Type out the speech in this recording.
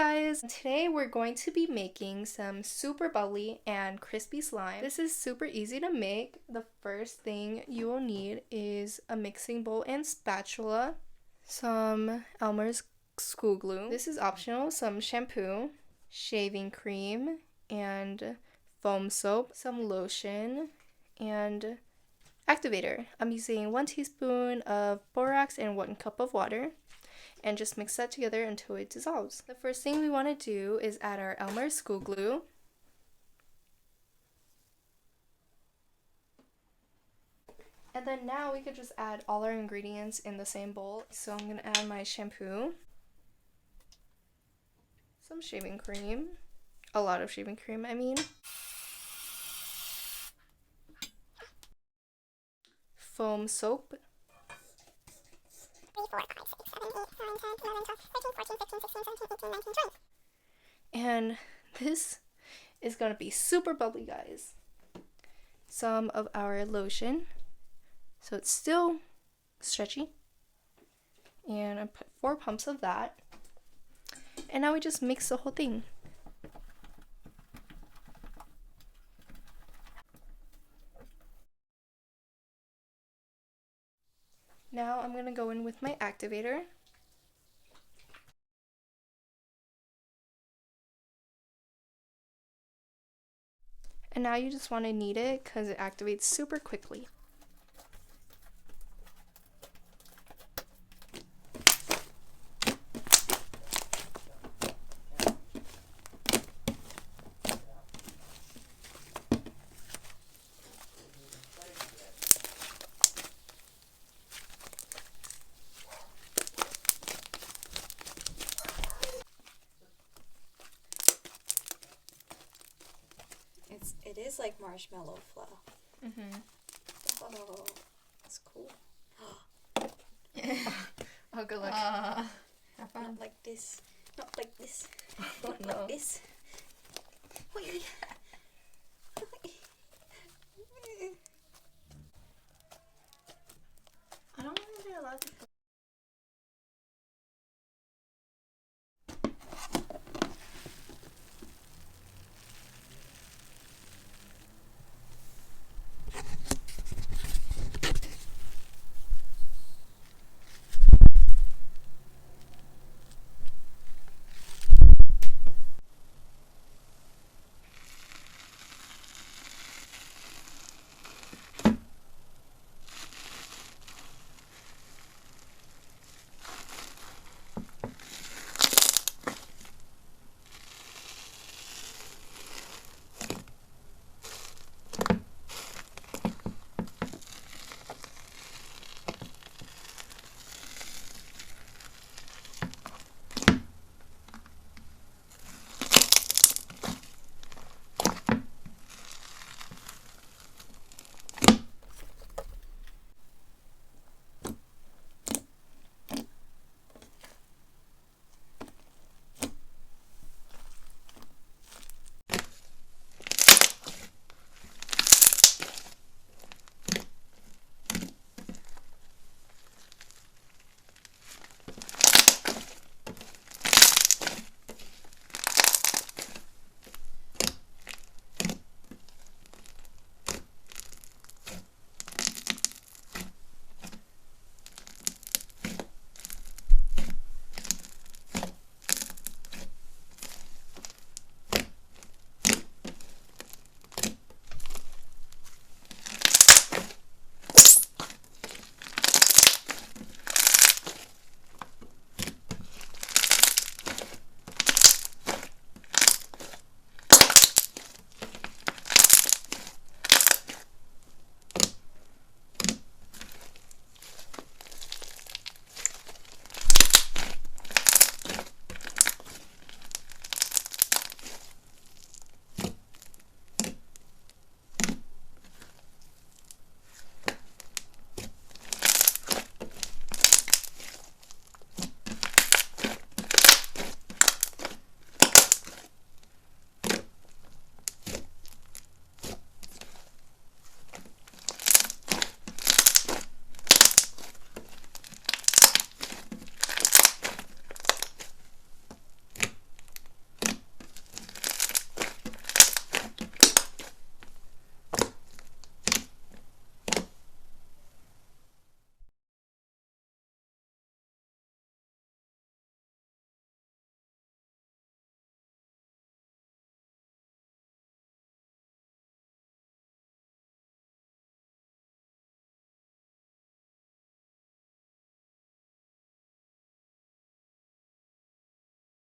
guys! Today we're going to be making some super bubbly and crispy slime. This is super easy to make. The first thing you will need is a mixing bowl and spatula, some Elmer's school glue. This is optional, some shampoo, shaving cream, and foam soap, some lotion, and activator. I'm using 1 teaspoon of borax and 1 cup of water. And just mix that together until it dissolves. The first thing we want to do is add our Elmer's school glue. And then now we could just add all our ingredients in the same bowl. So I'm going to add my shampoo, some shaving cream, a lot of shaving cream I mean, foam soap, and this is going to be super bubbly, guys. Some of our lotion, so it's still stretchy, and I put 4 pumps of that, and now we just mix the whole thing. Now I'm going to go in with my activator. And now you just want to knead it because it activates super quickly. It is like marshmallow flour. Oh, that's cool. Oh, good luck. Have fun. Not like this. Not like this. Oh, no. Like this. Whee!